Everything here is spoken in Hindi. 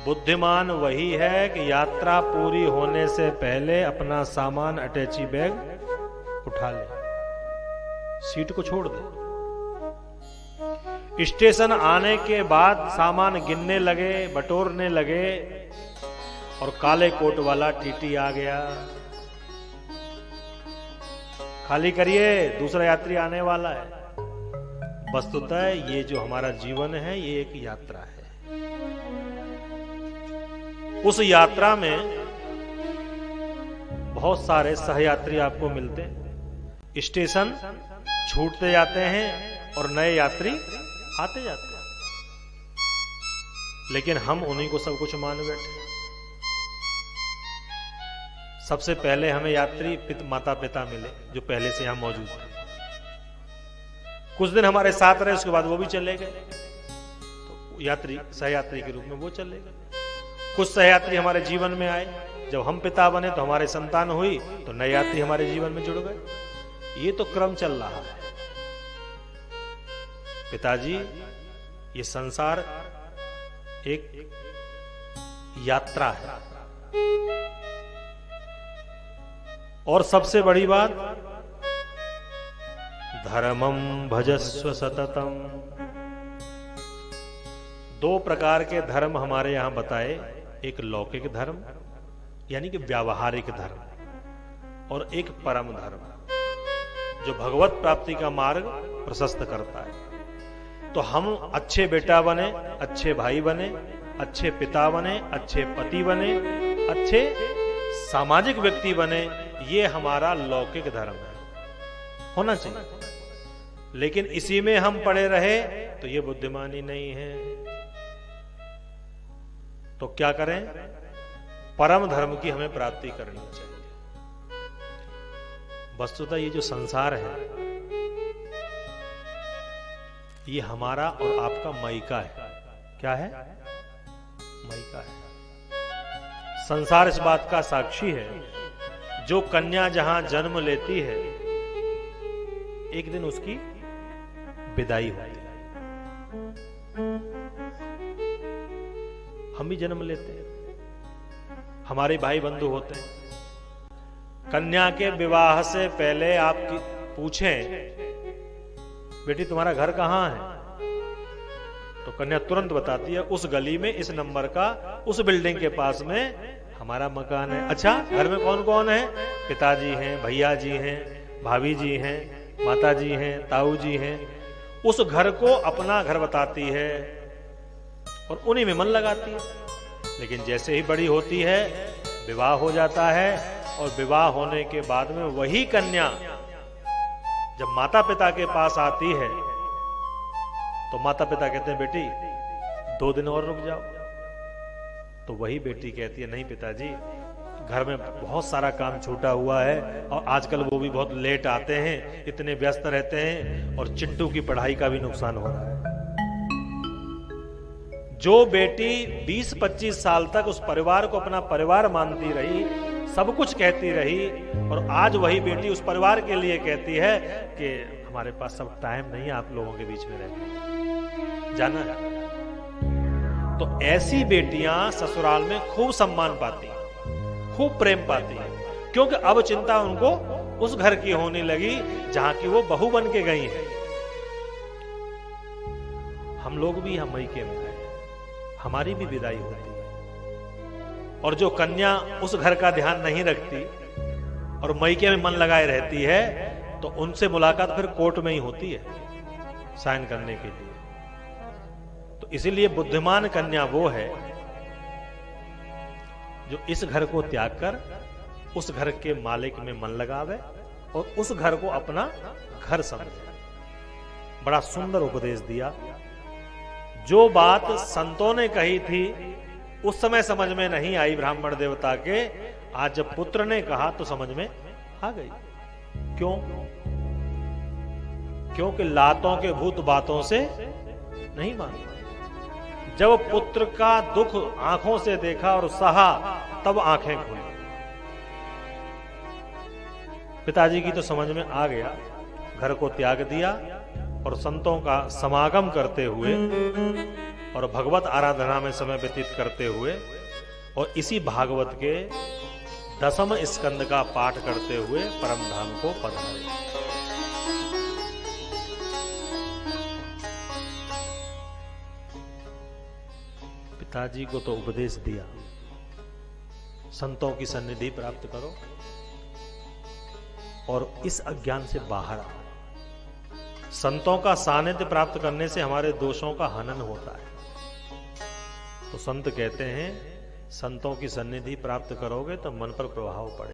बुद्धिमान वही है कि यात्रा पूरी होने से पहले अपना सामान अटैची बैग उठा ले, सीट को छोड़ दे। स्टेशन आने के बाद सामान गिनने लगे, बटोरने लगे, और काले कोट वाला टीटी आ गया, खाली करिए, दूसरा यात्री आने वाला है। वस्तुतः ये जो हमारा जीवन है ये एक यात्रा है। उस यात्रा में बहुत सारे सहयात्री आपको मिलते हैं, स्टेशन छूटते जाते हैं और नए यात्री आते जाते हैं, लेकिन हम उन्हीं को सब कुछ मान बैठे। सबसे पहले हमें यात्री माता पिता मिले जो पहले से यहां मौजूद थे, कुछ दिन हमारे साथ रहे, उसके बाद वो भी चले गए, तो यात्री सहयात्री के रूप में वो चले गए। कुछ सहयात्री हमारे जीवन में आए, जब हम पिता बने तो हमारे संतान हुई, तो नए यात्री हमारे जीवन में जुड़ गए। ये तो क्रम चल रहा है पिताजी। ये संसार एक यात्रा है। और सबसे बड़ी बात, धर्मम भजस्व सततम। दो प्रकार के धर्म हमारे यहां बताए, एक लौकिक धर्म यानी कि व्यावहारिक धर्म, और एक परम धर्म जो भगवत प्राप्ति का मार्ग प्रशस्त करता है। तो हम अच्छे बेटा बने, अच्छे भाई बने, अच्छे पिता बने, अच्छे पति बने, अच्छे सामाजिक व्यक्ति बने, ये हमारा लौकिक धर्म है, होना चाहिए। लेकिन इसी में हम पड़े रहे तो ये बुद्धिमानी नहीं है। तो क्या करें? परम धर्म की हमें प्राप्ति करनी चाहिए। वस्तुतः ये जो संसार है ये हमारा और आपका मयका है। क्या है? मयका है। संसार इस बात का साक्षी है, जो कन्या जहां जन्म लेती है एक दिन उसकी विदाई होती है। हम भी जन्म लेते हैं, हमारे भाई बंधु होते हैं। कन्या के विवाह से पहले आप पूछें, बेटी तुम्हारा घर कहां है, तो कन्या तुरंत बताती है, उस गली में, इस नंबर का, उस बिल्डिंग के पास में हमारा मकान है। अच्छा, घर में कौन कौन है? पिताजी हैं, भैया जी हैं, भाभी जी हैं, माता जी हैं, ताऊ जी हैं। उस घर को अपना घर बताती है और उन्हीं में मन लगाती है। लेकिन जैसे ही बड़ी होती है, विवाह हो जाता है, और विवाह होने के बाद में वही कन्या जब माता पिता के पास आती है तो माता पिता कहते हैं, बेटी 2 दिन और रुक जाओ। तो वही बेटी कहती है, नहीं पिताजी, घर में बहुत सारा काम छूटा हुआ है, और आजकल वो भी बहुत लेट आते हैं, इतने व्यस्त रहते हैं, और चिंटू की पढ़ाई का भी नुकसान हो रहा है। जो बेटी 20-25 साल तक उस परिवार को अपना परिवार मानती रही, सब कुछ कहती रही, और आज वही बेटी उस परिवार के लिए कहती है कि हमारे पास सब टाइम नहीं है आप लोगों के बीच में रहने, जाना है। तो ऐसी बेटियां ससुराल में खूब सम्मान पाती, खूब प्रेम पाती है, क्योंकि अब चिंता उनको उस घर की होने लगी जहां की वो बहू बन के गई है। हम लोग भी हम मयके में गए, हमारी भी विदाई होती है, और जो कन्या उस घर का ध्यान नहीं रखती और मयके में मन लगाए रहती है, तो उनसे मुलाकात फिर कोर्ट में ही होती है साइन करने के लिए। तो इसीलिए बुद्धिमान कन्या वो है जो इस घर को त्याग कर उस घर के मालिक में मन लगावे और उस घर को अपना घर समझे। बड़ा सुंदर उपदेश दिया। जो बात संतों ने कही थी उस समय समझ में नहीं आई ब्राह्मण देवता के, आज जब पुत्र ने कहा तो समझ में आ गई। क्यों? क्योंकि लातों के भूत बातों से नहीं मानता। जब पुत्र का दुख आंखों से देखा और सहा, तब आंखें खुली। पिताजी की तो समझ में आ गया, घर को त्याग दिया और संतों का समागम करते हुए और भगवत आराधना में समय व्यतीत करते हुए और इसी भागवत के 10वें स्कंद का पाठ करते हुए परम धाम को पधारे। पिताजी को तो उपदेश दिया, संतों की सन्निधि प्राप्त करो और इस अज्ञान से बाहर आओ। संतों का सानिध्य प्राप्त करने से हमारे दोषों का हनन होता है। तो संत कहते हैं संतों की सन्निधि प्राप्त करोगे तो मन पर प्रभाव पड़े।